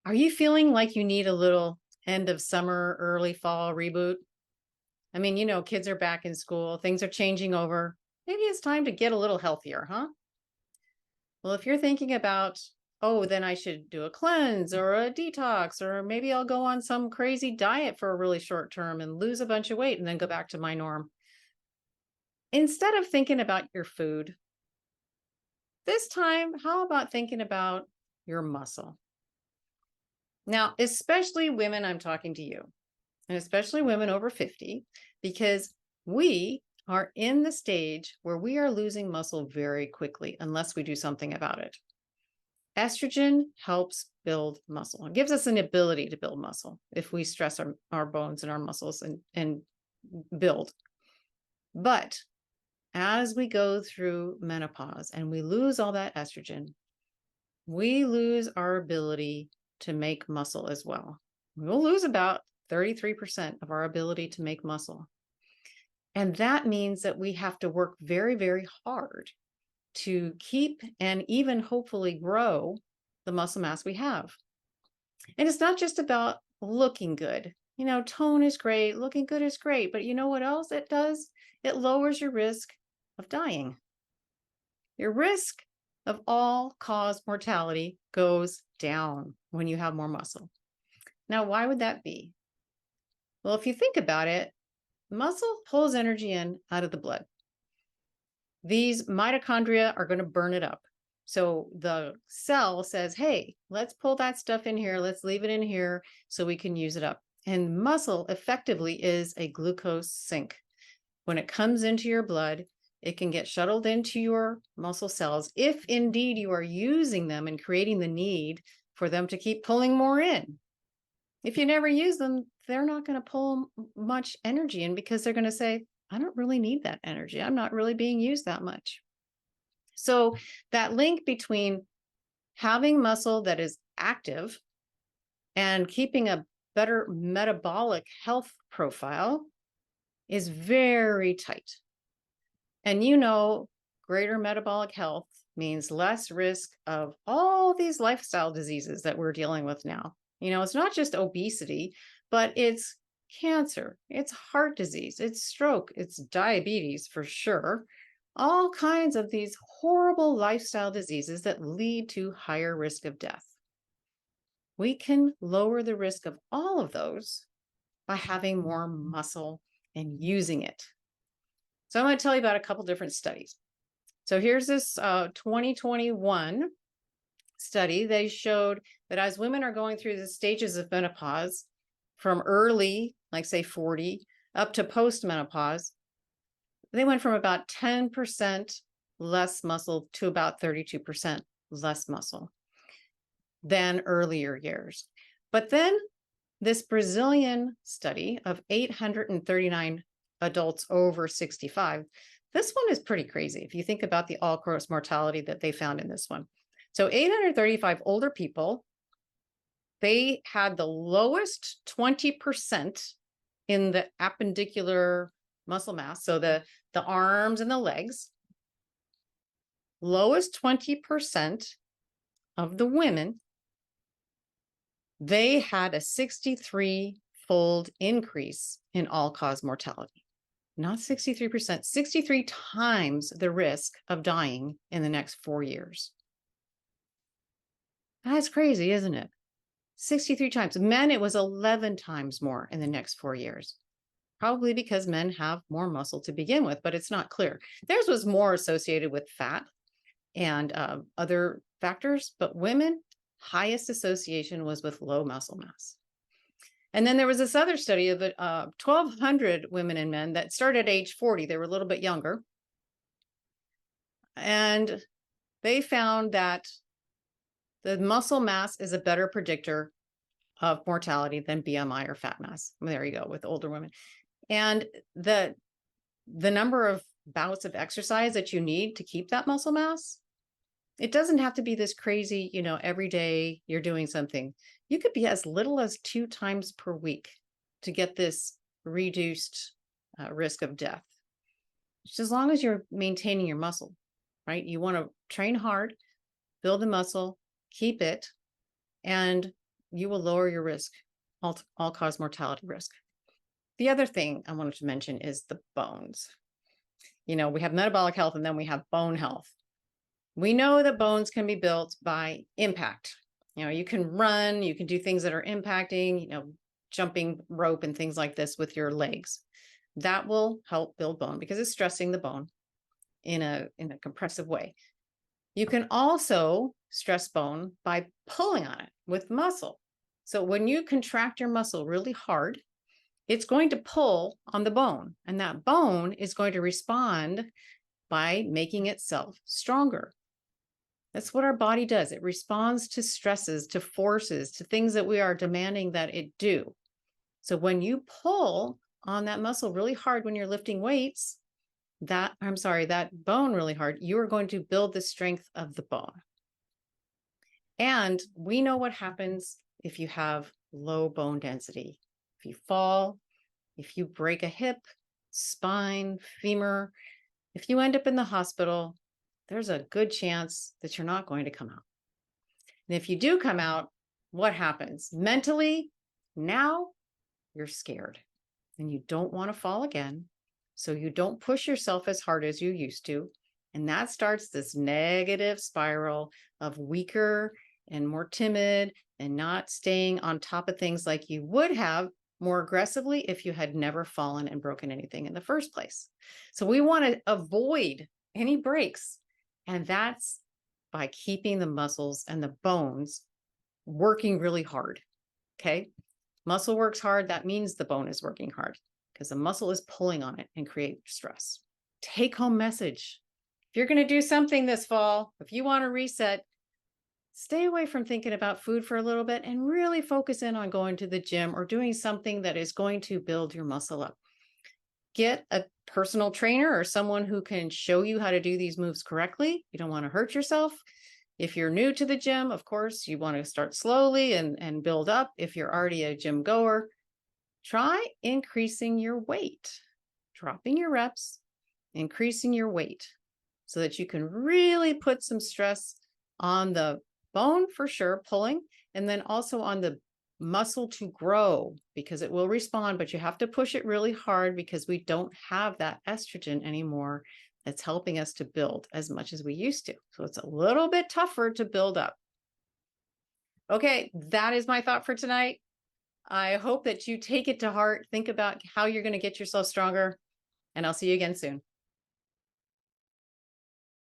Are you feeling like you need a little end of summer, early fall reboot? I mean, kids are back in school, things are changing over. Maybe it's time to get a little healthier, huh? Well, if you're thinking about, oh, then I should do a cleanse or a detox, or maybe I'll go on some crazy diet for a really short term and lose a bunch of weight and then go back to my norm. Instead of thinking about your food, this time, how about thinking about your muscle? Now, especially women, I'm talking to you, and especially women over 50, because we are in the stage where we are losing muscle very quickly unless we do something about it. Estrogen helps build muscle. It gives us an ability to build muscle if we stress our bones and our muscles and build. But as we go through menopause and we lose all that estrogen, we lose our ability to make muscle as well. We'll lose about 33% of our ability to make muscle. And that means that we have to work very, very hard to keep and even hopefully grow the muscle mass we have. And it's not just about looking good. Tone is great, looking good is great, but you know what else it does? It lowers your risk of dying. Your risk of all-cause mortality goes down when you have more muscle. Now, why would that be? Well, if you think about it, muscle pulls energy in out of the blood. These mitochondria are going to burn it up. So the cell says, hey, let's pull that stuff in here. Let's leave it in here so we can use it up. And muscle effectively is a glucose sink. When it comes into your blood, it can get shuttled into your muscle cells if indeed you are using them and creating the need for them to keep pulling more in. If you never use them, they're not going to pull much energy in because they're going to say, I don't really need that energy. I'm not really being used that much. So that link between having muscle that is active and keeping a better metabolic health profile is very tight. And greater metabolic health means less risk of all these lifestyle diseases that we're dealing with now. It's not just obesity, but it's cancer, it's heart disease, it's stroke, it's diabetes for sure. All kinds of these horrible lifestyle diseases that lead to higher risk of death. We can lower the risk of all of those by having more muscle and using it. So I'm going to tell you about a couple different studies. So here's this 2021 study. They showed that as women are going through the stages of menopause, from early, like say 40, up to post-menopause, they went from about 10% less muscle to about 32% less muscle than earlier years. But then this Brazilian study of 839 adults over 65, this one is pretty crazy if you think about the all-cause mortality that they found in this one. So 835 older people, they had the lowest 20% in the appendicular muscle mass, so the arms and the legs. Lowest 20% of the women, they had a 63-fold increase in all-cause mortality. Not 63%, 63 times the risk of dying in the next 4 years. That's crazy, isn't it? 63 times. Men, it was 11 times more in the next 4 years. Probably because men have more muscle to begin with, but it's not clear. Theirs was more associated with fat and other factors, but women, highest association was with low muscle mass. And then there was this other study of 1,200 women and men that started at age 40. They were a little bit younger. And they found that the muscle mass is a better predictor of mortality than BMI or fat mass. There you go, with older women. And the number of bouts of exercise that you need to keep that muscle mass, it doesn't have to be this crazy, every day you're doing something. You could be as little as 2 times per week to get this reduced risk of death. Just as long as you're maintaining your muscle, right? You want to train hard, build the muscle, keep it, and you will lower your risk, all-cause mortality risk. The other thing I wanted to mention is the bones. We have metabolic health and then we have bone health. We know that bones can be built by impact. You can run, you can do things that are impacting, jumping rope and things like this with your legs. That will help build bone because it's stressing the bone in a compressive way. You can also stress bone by pulling on it with muscle. So when you contract your muscle really hard, it's going to pull on the bone, and that bone is going to respond by making itself stronger. That's what our body does. It responds to stresses, to forces, to things that we are demanding that it do. So when you pull on that muscle really hard when you're lifting weights, that bone really hard, you are going to build the strength of the bone. And we know what happens if you have low bone density. If you fall, if you break a hip, spine, femur, if you end up in the hospital, there's a good chance that you're not going to come out. And if you do come out, what happens? Mentally, now you're scared and you don't want to fall again. So you don't push yourself as hard as you used to. And that starts this negative spiral of weaker and more timid and not staying on top of things like you would have more aggressively if you had never fallen and broken anything in the first place. So we want to avoid any breaks. And that's by keeping the muscles and the bones working really hard. Okay. Muscle works hard. That means the bone is working hard because the muscle is pulling on it and create stress. Take home message. If you're going to do something this fall, if you want to reset, stay away from thinking about food for a little bit and really focus in on going to the gym or doing something that is going to build your muscle up. Get a personal trainer or someone who can show you how to do these moves correctly. You don't want to hurt yourself. If you're new to the gym, of course, you want to start slowly and build up. If you're already a gym goer, try increasing your weight, dropping your reps, increasing your weight so that you can really put some stress on the bone for sure, pulling, and then also on the muscle to grow because it will respond, but you have to push it really hard because we don't have that estrogen anymore that's helping us to build as much as we used to. So it's a little bit tougher to build up. Okay, that is my thought for tonight. I hope that you take it to heart, think about how you're going to get yourself stronger, and I'll see you again soon.